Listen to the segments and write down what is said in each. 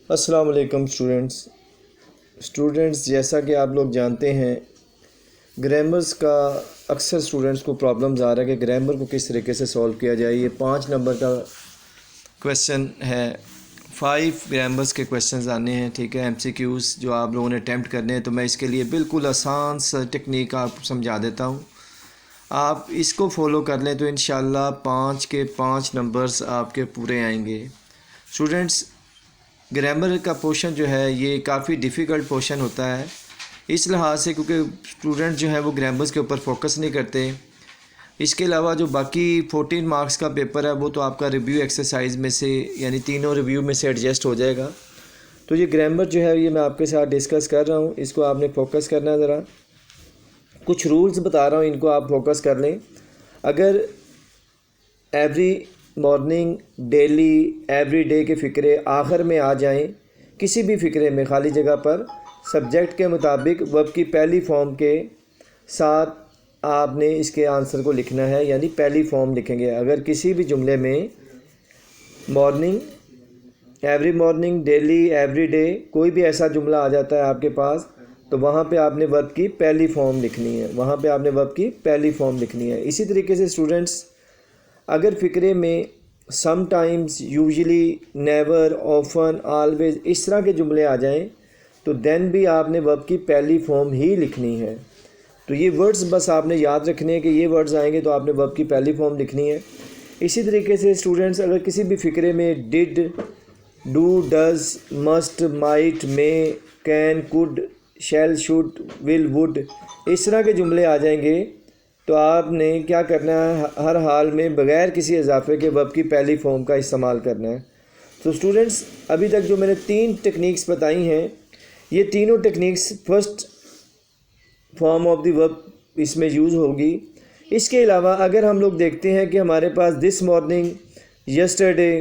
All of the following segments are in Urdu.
السلام علیکم اسٹوڈنٹس جیسا کہ آپ لوگ جانتے ہیں گرامرز کا اکثر اسٹوڈنٹس کو پرابلمز آ رہا ہے کہ گرامر کو کس طریقے سے سولو کیا جائے۔ یہ 5 نمبر کا کویشچن ہے، 5 گرامرز کے کویشچنز آنے ہیں، ٹھیک ہے، MCQs جو آپ لوگوں نے اٹیمپٹ کرنے ہیں۔ تو میں اس کے لیے بالکل آسان سا ٹیکنیک آپ کو سمجھا دیتا ہوں، آپ اس کو فالو کر لیں تو انشاءاللہ 5 کے 5 نمبرز آپ کے پورے آئیں گے۔ اسٹوڈنٹس گرامر کا پورشن جو ہے یہ کافی ڈیفیکلٹ پورشن ہوتا ہے اس لحاظ سے کیونکہ اسٹوڈنٹ جو ہے وہ گرامرز کے اوپر فوکس نہیں کرتے۔ اس کے علاوہ جو باقی 14 مارکس کا پیپر ہے وہ تو آپ کا ریویو ایکسرسائز میں سے یعنی تینوں ریویو میں سے ایڈجسٹ ہو جائے گا۔ تو یہ گرامر جو ہے یہ میں آپ کے ساتھ ڈسکس کر رہا ہوں، اس کو آپ نے فوکس کرنا ہے۔ ذرا کچھ رولز بتا رہا ہوں، ان کو آپ فوکس کر لیں۔ اگر every morning, daily, every day کے فقرے آخر میں آ جائیں، کسی بھی فقرے میں خالی جگہ پر سبجیکٹ کے مطابق ورب کی پہلی فارم کے ساتھ آپ نے اس کے آنسر کو لکھنا ہے، یعنی پہلی فارم لکھیں گے۔ اگر کسی بھی جملے میں morning, every morning, daily, every day کوئی بھی ایسا جملہ آ جاتا ہے آپ کے پاس تو وہاں پہ آپ نے ورب کی پہلی فارم لکھنی ہے، وہاں پہ آپ نے ورب کی پہلی فارم لکھنی ہے۔ اسی طریقے سے اسٹوڈنٹس اگر فقرے میں sometimes, usually, never, often, always اس طرح کے جملے آ جائیں تو دین بھی آپ نے ورب کی پہلی فارم ہی لکھنی ہے۔ تو یہ ورڈز بس آپ نے یاد رکھنے ہیں کہ یہ ورڈز آئیں گے تو آپ نے ورب کی پہلی فارم لکھنی ہے۔ اسی طریقے سے اسٹوڈنٹس اگر کسی بھی فقرے میں did, do, does, must, might, may, can, could, shall, should, will, would اس طرح کے جملے آ جائیں گے تو آپ نے کیا کرنا ہے، ہر حال میں بغیر کسی اضافے کے ورب کی پہلی فارم کا استعمال کرنا ہے۔ تو اسٹوڈنٹس ابھی تک جو میں نے 3 ٹیکنیکس بتائی ہیں یہ تینوں techniques first form of the ورب اس میں یوز ہوگی۔ اس کے علاوہ اگر ہم لوگ دیکھتے ہیں کہ ہمارے پاس دس مارننگ، یسٹرڈے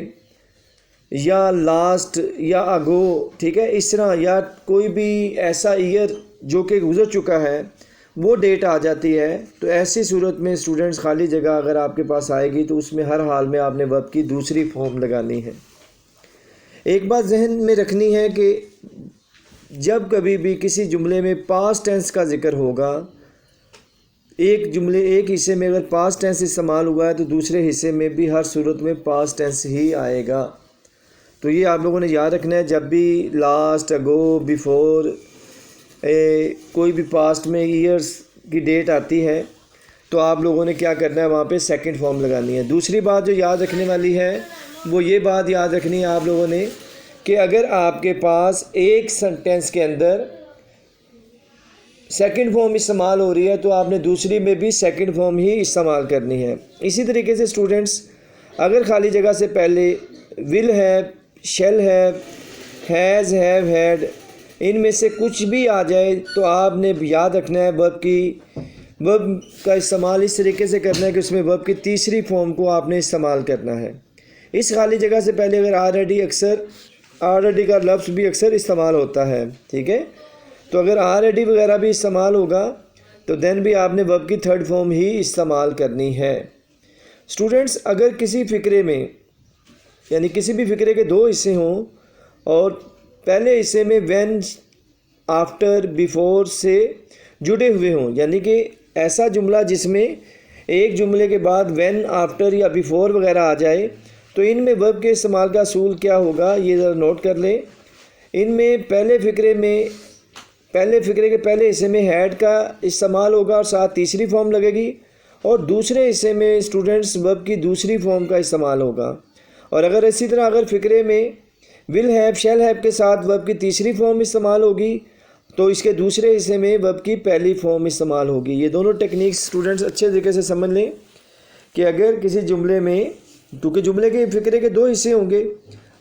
یا لاسٹ یا اگو، ٹھیک ہے، اس طرح یا کوئی بھی ایسا ایئر جو کہ گزر چکا ہے وہ ڈیٹ آ جاتی ہے تو ایسی صورت میں اسٹوڈنٹس خالی جگہ اگر آپ کے پاس آئے گی تو اس میں ہر حال میں آپ نے ورب کی دوسری فارم لگانی ہے۔ ایک بات ذہن میں رکھنی ہے کہ جب کبھی بھی کسی جملے میں پاسٹ ٹینس کا ذکر ہوگا، ایک حصے میں اگر پاسٹ ٹینس استعمال ہوا ہے تو دوسرے حصے میں بھی ہر صورت میں پاسٹ ٹینس ہی آئے گا۔ تو یہ آپ لوگوں نے یاد رکھنا ہے، جب بھی لاسٹ، اگو، بیفور کوئی بھی پاسٹ میں ایئرس کی ڈیٹ آتی ہے تو آپ لوگوں نے کیا کرنا ہے، وہاں پہ سیکنڈ فارم لگانی ہے۔ دوسری بات جو یاد رکھنے والی ہے وہ یہ بات یاد رکھنی ہے آپ لوگوں نے کہ اگر آپ کے پاس ایک سینٹینس کے اندر سیکنڈ فارم استعمال ہو رہی ہے تو آپ نے دوسری میں بھی سیکنڈ فارم ہی استعمال کرنی ہے۔ اسی طریقے سے اسٹوڈنٹس اگر خالی جگہ سے پہلے will have, shall have, has, have, had ان میں سے کچھ بھی آ جائے تو آپ نے یاد رکھنا ہے ورب کا استعمال اس طریقے سے کرنا ہے کہ اس میں ورب کی تیسری فارم کو آپ نے استعمال کرنا ہے۔ اس خالی جگہ سے پہلے اگر آلریڈی کا لفظ بھی اکثر استعمال ہوتا ہے، ٹھیک ہے، تو اگر آلریڈی وغیرہ بھی استعمال ہوگا تو دین بھی آپ نے ورب کی تھرڈ فارم ہی استعمال کرنی ہے۔ اسٹوڈنٹس اگر کسی فقرے میں یعنی کسی بھی فقرے کے 2 حصے ہوں اور پہلے حصے میں وین، آفٹر، بیفور سے جڑے ہوئے ہوں، یعنی کہ ایسا جملہ جس میں ایک جملے کے بعد وین، آفٹر یا بیفور وغیرہ آ جائے تو ان میں ورب کے استعمال کا اصول کیا ہوگا یہ ذرا نوٹ کر لیں۔ ان میں پہلے فقرے کے پہلے حصے میں ہیڈ کا استعمال ہوگا اور ساتھ تیسری فارم لگے گی، اور دوسرے حصے میں اسٹوڈنٹس ورب کی دوسری فارم کا استعمال ہوگا۔ اور اگر اسی طرح اگر فقرے میں ول ہیو، شیل ہیو کے ساتھ ورب کی تیسری فارم استعمال ہوگی تو اس کے دوسرے حصے میں ورب کی پہلی فارم استعمال ہوگی۔ یہ دونوں ٹیکنیکس اسٹوڈنٹس اچھے طریقے سے سمجھ لیں کہ اگر کسی جملے میں، کیونکہ جملے کے فقرے کے 2 حصے ہوں گے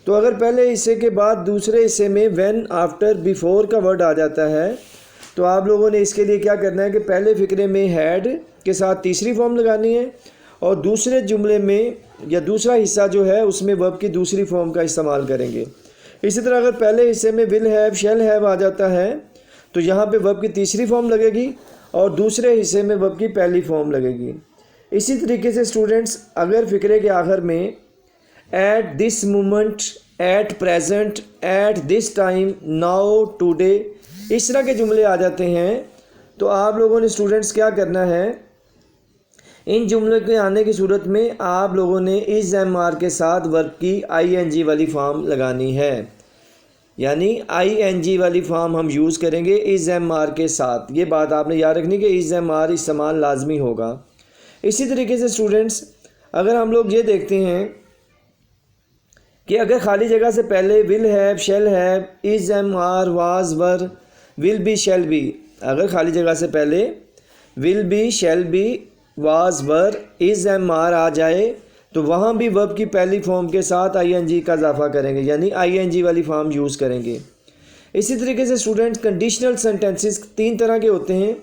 تو اگر پہلے حصے کے بعد دوسرے حصے میں وین، آفٹر، بیفور کا ورڈ آ جاتا ہے تو آپ لوگوں نے اس کے لیے کیا کرنا ہے کہ پہلے فقرے میں ہیڈ کے ساتھ تیسری فارم لگانی ہے اور دوسرے جملے میں یا دوسرا حصہ جو ہے اس میں ورب کی دوسری فارم کا استعمال کریں گے۔ اسی طرح اگر پہلے حصے میں ول ہیو، شیل ہیو آ جاتا ہے تو یہاں پہ ورب کی تیسری فارم لگے گی اور دوسرے حصے میں ورب کی پہلی فارم لگے گی۔ اسی طریقے سے اسٹوڈنٹس اگر فقرے کے آخر میں at this moment, at present, at this time, now, today, اس طرح کے جملے آ جاتے ہیں. تو آپ لوگوں نے اسٹوڈنٹس کیا کرنا ہے، ان جملوں کے آنے کی صورت میں آپ لوگوں نے از ایم آر کے ساتھ ورب کی آئی این جی والی فارم لگانی ہے. یعنی آئی این جی والی فارم ہم یوز کریں گے از ایم آر کے ساتھ. یہ بات آپ نے یاد رکھنی کہ از ایم آر استعمال لازمی ہوگا. اسی طریقے سے اسٹوڈنٹس اگر ہم لوگ یہ دیکھتے ہیں کہ اگر خالی جگہ سے پہلے will have, shall have, is am are, was, were, will be, shall be, اگر خالی جگہ سے پہلے will be, shall be, was, were, is am are آ جائے تو وہاں بھی ورب کی پہلی فارم کے ساتھ آئی این جی کا اضافہ کریں گے، یعنی آئی این جی والی فارم یوز کریں گے. اسی طریقے سے اسٹوڈنٹس کنڈیشنل سینٹینسز 3 طرح کے ہوتے ہیں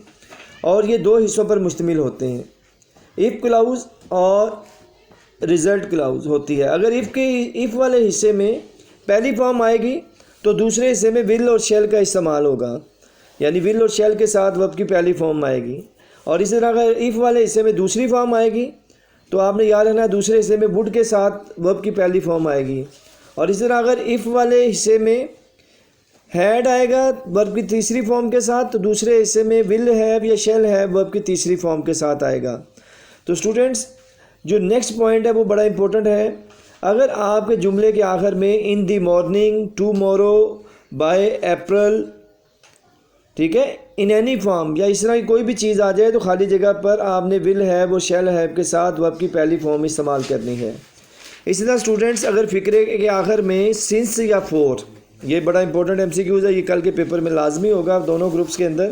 اور یہ 2 حصوں پر مشتمل ہوتے ہیں. ایف کلاؤز اور رزلٹ کلاؤز ہوتی ہے. اگر ایف والے حصے میں پہلی فارم آئے گی تو دوسرے حصے میں ول اور شیل کا استعمال ہوگا، یعنی ول اور شیل کے ساتھ ورب کی پہلی فارم آئے گی. اور اسی طرح اگر ایف والے حصے میں دوسری فارم آئے گی تو آپ نے یاد رکھنا ہے دوسرے حصے میں وڈ کے ساتھ ورب کی پہلی فارم آئے گی. اور اسی طرح اگر ایف والے حصے میں ہیڈ آئے گا ورب کی تیسری فارم کے ساتھ تو دوسرے حصے میں ول ہیو یا شیل ہیو ورب کی تیسری فارم کے ساتھ آئے گا. تو اسٹوڈنٹس جو نیکسٹ پوائنٹ ہے وہ بڑا امپورٹنٹ ہے. اگر آپ کے جملے کے آخر میں in the morning, tomorrow, by April, ٹھیک ہے، ان اینی فارم یا اس طرح کی کوئی بھی چیز آ جائے تو خالی جگہ پر آپ نے ول ہیو اور شیل ہیو کے ساتھ ورب کی پہلی فارم استعمال کرنی ہے. اسی طرح اسٹوڈنٹس اگر فقرے کے آخر میں سنس یا فور، یہ بڑا امپورٹنٹ ایم سی کیوز ہے، یہ کل کے پیپر میں لازمی ہوگا دونوں گروپس کے اندر.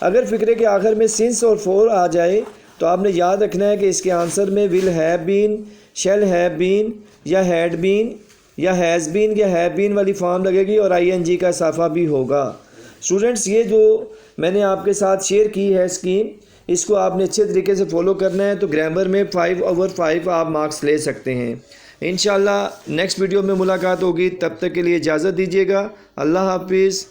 اگر فقرے کے آخر میں سنس اور فور آ جائے تو آپ نے یاد رکھنا ہے کہ اس کے آنسر میں will have been, shall have been یا ہیڈ بین یا ہیز بین یا ہیو بین والی فارم لگے گی اور آئی این جی کا اضافہ بھی ہوگا. اسٹوڈنٹس یہ جو میں نے آپ کے ساتھ شیئر کی ہے اسکیم، اس کو آپ نے اچھے طریقے سے فالو کرنا ہے تو گرامر میں 5/5 آپ مارکس لے سکتے ہیں. انشاءاللہ نیکسٹ ویڈیو میں ملاقات ہوگی، تب تک کے لیے اجازت دیجیے گا. اللہ حافظ.